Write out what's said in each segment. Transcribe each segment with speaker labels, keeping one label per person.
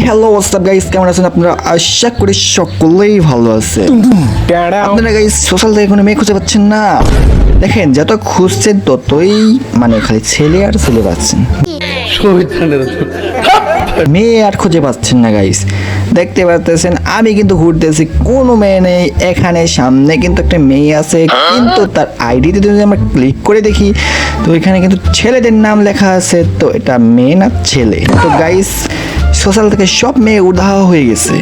Speaker 1: Hello WhatsApp guys, কেমন আছেন আপনারা? আশা করি সকলেই ভালো আছে। আপনারা গাইস সোশ্যাল থেকে কোনো মেয়ে খুঁজে পাচ্ছেন না? দেখেন, যত খুঁজছেন ততই খালি ছেলে আর ছেলে পাচ্ছেন, মেয়ে আর খুঁজে পাচ্ছেন না গাইস। দেখতে পাচ্ছেন আমি কিন্তু ঘুরতেছি, কোনো মেয়ে নেই এখানে। সামনে কিন্তু একটা মেয়ে আছে, কিন্তু তার আইডিতে যদি আমরা ক্লিক করে দেখি তো এখানে কিন্তু ছেলেদের নাম লেখা আছে। তো এটা মেয়ে না ছেলে? তো গাইস সোশ্যাল থেকে সব মেয়ে উধাও হয়ে গেছে।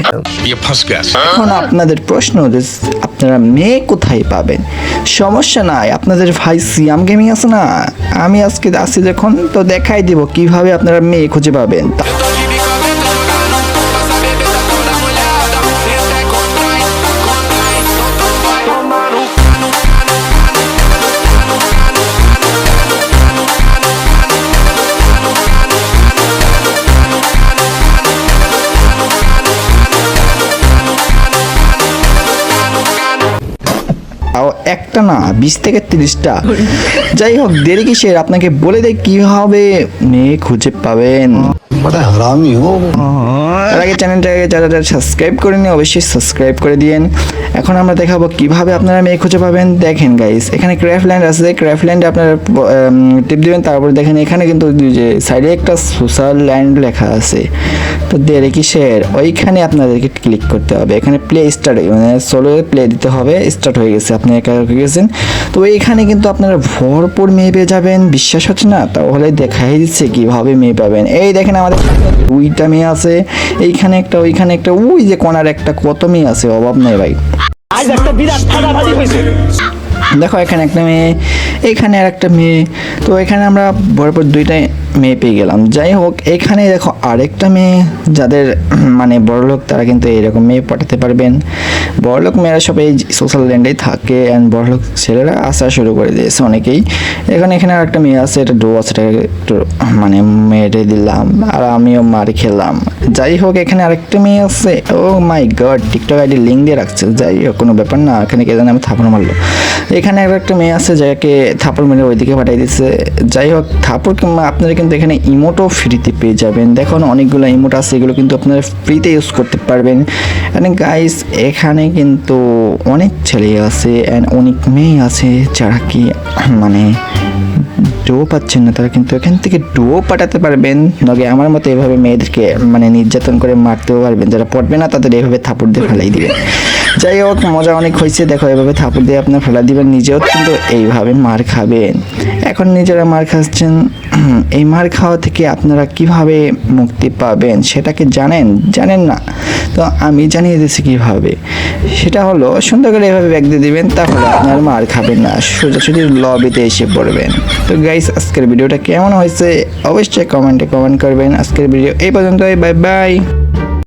Speaker 1: এখন আপনাদের প্রশ্ন যে আপনারা মেয়ে কোথায় পাবেন? সমস্যা নাই, আপনাদের ভাই সিয়াম গেমিং আছে না, আমি আজকে আসি যখন তো দেখাই দিব কিভাবে আপনারা মেয়ে খুঁজে পাবেন। একটা না 20 থেকে 30টা। যাই হোক, দেরি কিসের, আপনাকে বলে দেয় কিভাবে মেয়ে খুঁজে পাবেন। এর আগে চ্যানেলটাকে যারা সাবস্ক্রাইব করেনি অবশ্যই সাবস্ক্রাইব করে দিন। এখন আমরা দেখাবো কিভাবে আপনারা মেয়ে খুঁজে পাবেন। দেখেন গাইস, এখানে ক্রাফল্যান্ড আছে, ক্রাফল্যান্ডে আপনারা টিপ দিবেন। তারপরে দেখেন এখানে কিন্তু যে সাইডে একটা সোশ্যাল ল্যান্ড লেখা আছে। তো দেরি কিসের, ওইখানে আপনাদেরকে ক্লিক করতে হবে। এখানে প্লে স্টার্ট সোলো প্লে দিতে হবে। স্টার্ট হয়ে গেছে, আপনি একা হয়ে গেছেন। তো এইখানে কিন্তু আপনারা ভরপুর মেয়ে পেয়ে যাবেন। বিশ্বাস হচ্ছে না? তাহলে দেখাই দিচ্ছে কিভাবে মেয়ে পাবেন। এই দেখেন আমাদের 2টা মেয়ে আছে, এইখানে একটা ওইখানে একটা, ওই যে কোনার একটা, কত মেয়ে আছে, অভাব নাই ভাই। দেখো এখানে একটা মেয়ে, এখানে আর একটা মেয়ে। তো এখানে আমরা ভরপুর 2টা মেয়ে পেয়ে গেলাম। যাই হোক, এখানে দেখো আরেকটা মেয়ে, যাদের বড়লোক তারা কিন্তু এরকম মেয়ে পাঠাতে পারবেন। বড়লোক মেয়েরা সব এই সোশ্যাল ল্যান্ডেই থাকে, অ্যান্ড বড়লোক ছেলেরা আসা শুরু করে দিয়েছে অনেকেই। এখানে আরেকটা মেয়ে আছে, এটা ডো আছে, একটু মেয়েটে দিলাম আর আমিও মার খেলাম। যাই হোক, এখানে আরেকটা মেয়ে আছে। ও মাই গড, টিকটক আইডি লিঙ্ক দিয়ে রাখছে। যাই হোক, কোনো ব্যাপার না। এখানে কে জানে আমি থাপড় মারলো। এখানে একটা মেয়ে আছে যাকে থাপড় মেরে ওইদিকে পাঠিয়ে দিচ্ছে। যাই হোক, থাপড় আপনারা কিন্তু এখানে ইমোটও ফ্রিতে পেয়ে যাবেন। দেখুন অনেকগুলো ইমোট আছে, এগুলো কিন্তু আপনারা ফ্রিতে ইউজ করতে পারবেন। অ্যান্ড গাইস, এখানে কিন্তু অনেক ছেলে আছে অ্যান্ড অনেক মেয়ে আছে যারা কি ডো পাচ্ছেন না, তারা কিন্তু এখান থেকে ডো পাঠাতে পারবেন। নগে আমার মতো এভাবে মেয়েদেরকে নির্যাতন করে মারতেও পারবেন। যারা পড়বে না তাদের এভাবে থাপড় দিয়ে ফেলাই দিবেন। যাই হোক, মজা অনেক হয়েছে। দেখো এভাবে থাপড় দিয়ে আপনার ফেলা দিবেন, নিজেও কিন্তু এইভাবে মার খাবেন। এখন নিজেরা মার খাচ্ছেন, এই মার খাওয়া থেকে আপনারা কিভাবে মুক্তি পাবেন সেটা কি জানেন না? তো আমি জানিয়ে দিচ্ছি কিভাবে। সেটা হলো সুন্দর করে এভাবে ব্যাগ দিয়ে দিবেন, তাহলে আপনার মার খাবেন না, সোজাসুজি লবিতে এসে পড়বেন। তো গাইস, আজকের ভিডিওটা কেমন হয়েছে অবশ্যই কমেন্টে কমেন্ট করবেন। আজকের ভিডিও এই পর্যন্তই, বাই বাই।